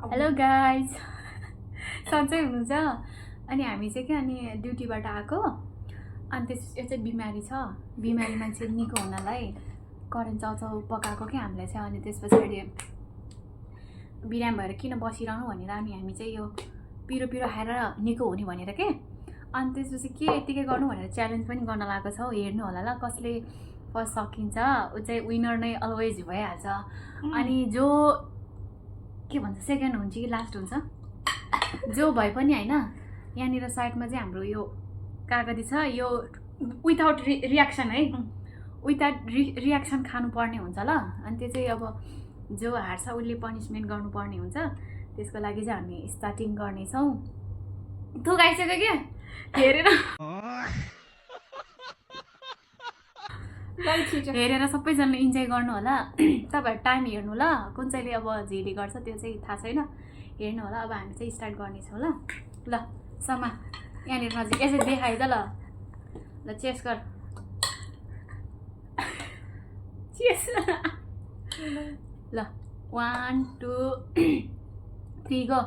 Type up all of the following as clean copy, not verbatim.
Hello guys सन्चै हुनुहुन्छ अनि हामी चाहिँ के अनि ड्युटीबाट आएको अनि यो चाहिँ बिमारी छ बिमारी मान्छे निको हुनलाई करेन्ट चाउचाउ पकाएको के हामीले चाहिँ अनि त्यस पछाडि बिराम भएर किन बसिरहनु भनेर अनि हामी चाहिँ यो पिरो पिरो खाएर निको हुने भनेर के अनि त्यसपछि के यतिकै गर्नु भनेर च्यालेन्ज पनि गर्न लागेको छ हेर्नु होला ल कसले फर्स्ट सकिन्छ ऊ चाहिँ विनर नै अलवेज भइहाल्छ अनि जो के भन्छ सेकेन्ड हुन्छ कि लास्ट हुन्छ जो भए पनि हैन यहाँनिर साइडमा चाहिँ हाम्रो यो कागती छ यो विदाउट रियाक्सन है विदाउट रियाक्सन खानुपर्ने हुन्छ ल अनि त्यो चाहिँ अब जो हार्छ उसले पनिसमेन्ट गर्नुपर्ने हुन्छ त्यसको लागि चाहिँ हामी स्टार्टिङ गर्नेछौँ थुक आइसक्यो के हेरेर सबैजनाले इन्जोय गर्नु होला तपाईहरु टाइम हेर्नु ल कुन चाहिँले अब झिली गर्छ त्यो चाहिँ थाहा छैन हेर्नु होला अब हामी चाहिँ स्टार्ट गर्नेछौँ ल ल समा यहाँनिर नजिक यसरी देखाइ त ल ल चेस गर चेस ल 1 2 3 गो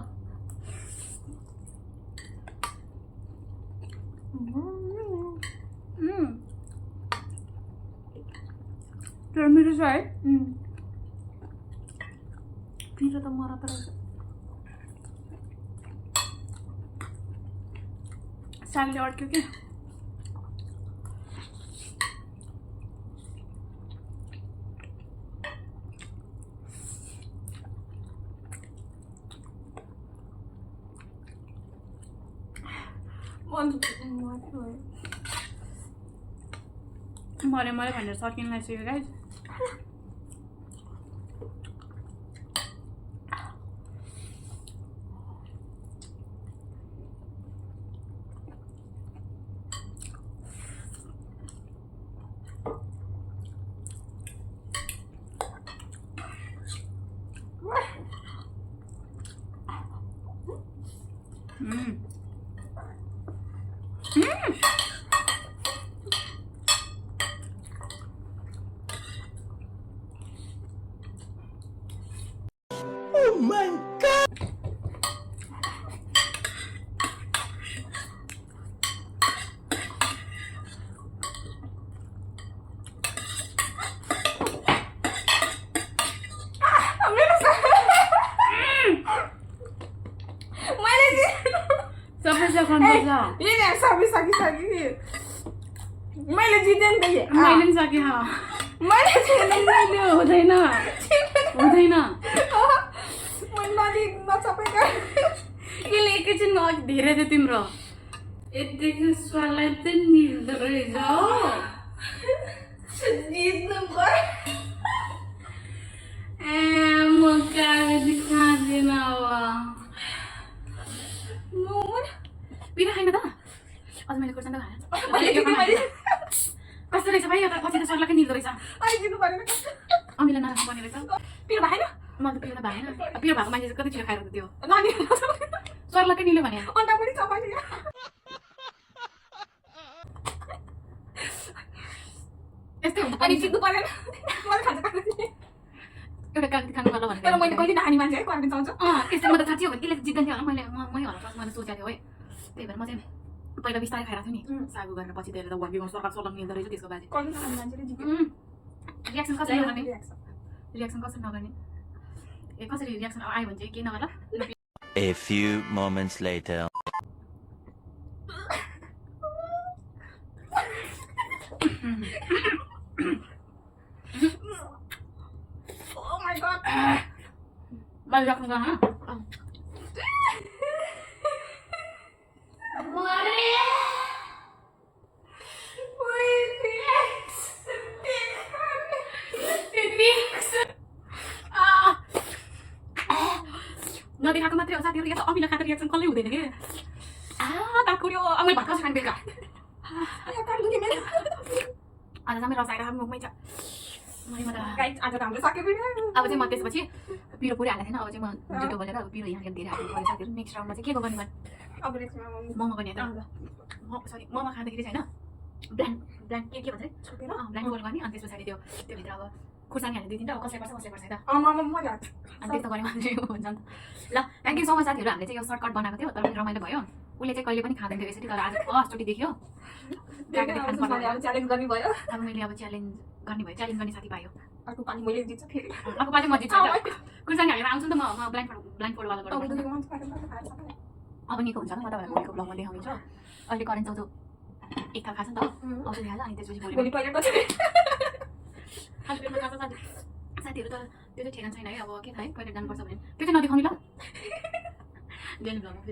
तर मिठो छ है पिरो त मर तर सागले अड्क्यो के मरे मरे भनेर सकिन लागिसक्यो गाइस Oh my god! मैले जितेँ नि त मैले पनि सकेँ मैले हुँदैन यसले एकैछिन धेरै थियो तिम्रो यतिको स्वादलाई चाहिँ मिल्दो रहेछ जित्नु पर्यो म कागती खाँदिन अब बिना खाइन त अझ मैले खुर्सानी खाएँ कस्तो रहेछ भाइ एउटा पछि त सर्लाकै निल्दो रहेछ अमिला नराम्रो पर्ने रहेछ पिरो भएन म त पिरो भएन पिरो भएको मान्छे चाहिँ कति छिटो खाएर त्यो सर्लाकै निल्यो भने यस्तै हुन्छ अनि जित्नु परेन एउटा कागती खानु पर्ला भनेर तर मैले कहिले नखाने मान्छे है कागती चाउँछ यस्तो म त थाहा थियो भने यसले जित्दैन थियो होला मैले होला मैले सोचेको थिएँ है त्यही भएर म चाहिँ पहिला बिस्तारै खाइरहेको थिएँ नि सागु गरेर पछि त्यसले त वाक्य सर्लाक निल्दो रहेछ त्यसको बाजे रियाक्सन कसरी नगर्ने रियाक्सन कसरी नगर्ने ए कसरी रियाक्सन आयो भने चाहिँ के नगर्ला A few moments later. Oh my god. Balik ako nga ha. नदेखाएको मात्रै हो साथीहरू यहाँ अमिला खाँदा रियाक्सन कसले हुँदैन कि ताकुर्यो मैले भात कसरी खाने बेलुका आज चाहिँ रसाएर मुखमै छ आज त हाम्रो सक्यो अब चाहिँ म त्यसपछि पिरो पुरै हालेको थिएन अब चाहिँ म जुटो बोलेर अब पिरो यहाँ धेरै हाल्नु पर्यो साथीहरू नेक्स्ट राउन्डमा चाहिँ के गर्ने अब मोमो गर्ने त सरी मोमो खाँदाखेरि चाहिँ होइन ब्ल्यान्ड के भन्छ अरे ब्ल्यान्ड गोल गर्ने अनि त्यस पछाडि त्योभित्र अब खुर्सानी हाल्ने 2-3 टा कसले पर्छ है त मैले अनि त्यस्तो गऱ्यो भने चाहिँ हुन्छ नि त ल थ्याङ्क यू सो मच साथीहरू हामीले चाहिँ यो सर्टकट बनाएको थियो तर पनि रमाइलो भयो उसले चाहिँ कहिले पनि खाँदैन थियो यसरी तर आज फर्स्टचोटि देख्यो च्यालेन्ज गर्ने भयो अब मैले अब च्यालेन्ज गर्ने साथी पायो अर्को पानी मैले जित्छु फेरि अर्को पालि म जित्छु खुर्सानी हालेर आउँछु नि त म ब्लाइन्ड फोल्डवाला अब निको हुन्छ म तपाईँलाई भोलिको ब्लगमा देखाउनेछु अहिले करेन्ट चाउचाउ एक थाल खान्छ नि त औषधि हाल्छ अनि त्यसपछि भोलि खाली पेटमा खान्छ साथीहरू तर त्यो चाहिँ ठेगान छैन है अब के थाहा है टोइलेट जानुपर्छ भने त्यो चाहिँ नदेखाउने ल डेली ब्लगमा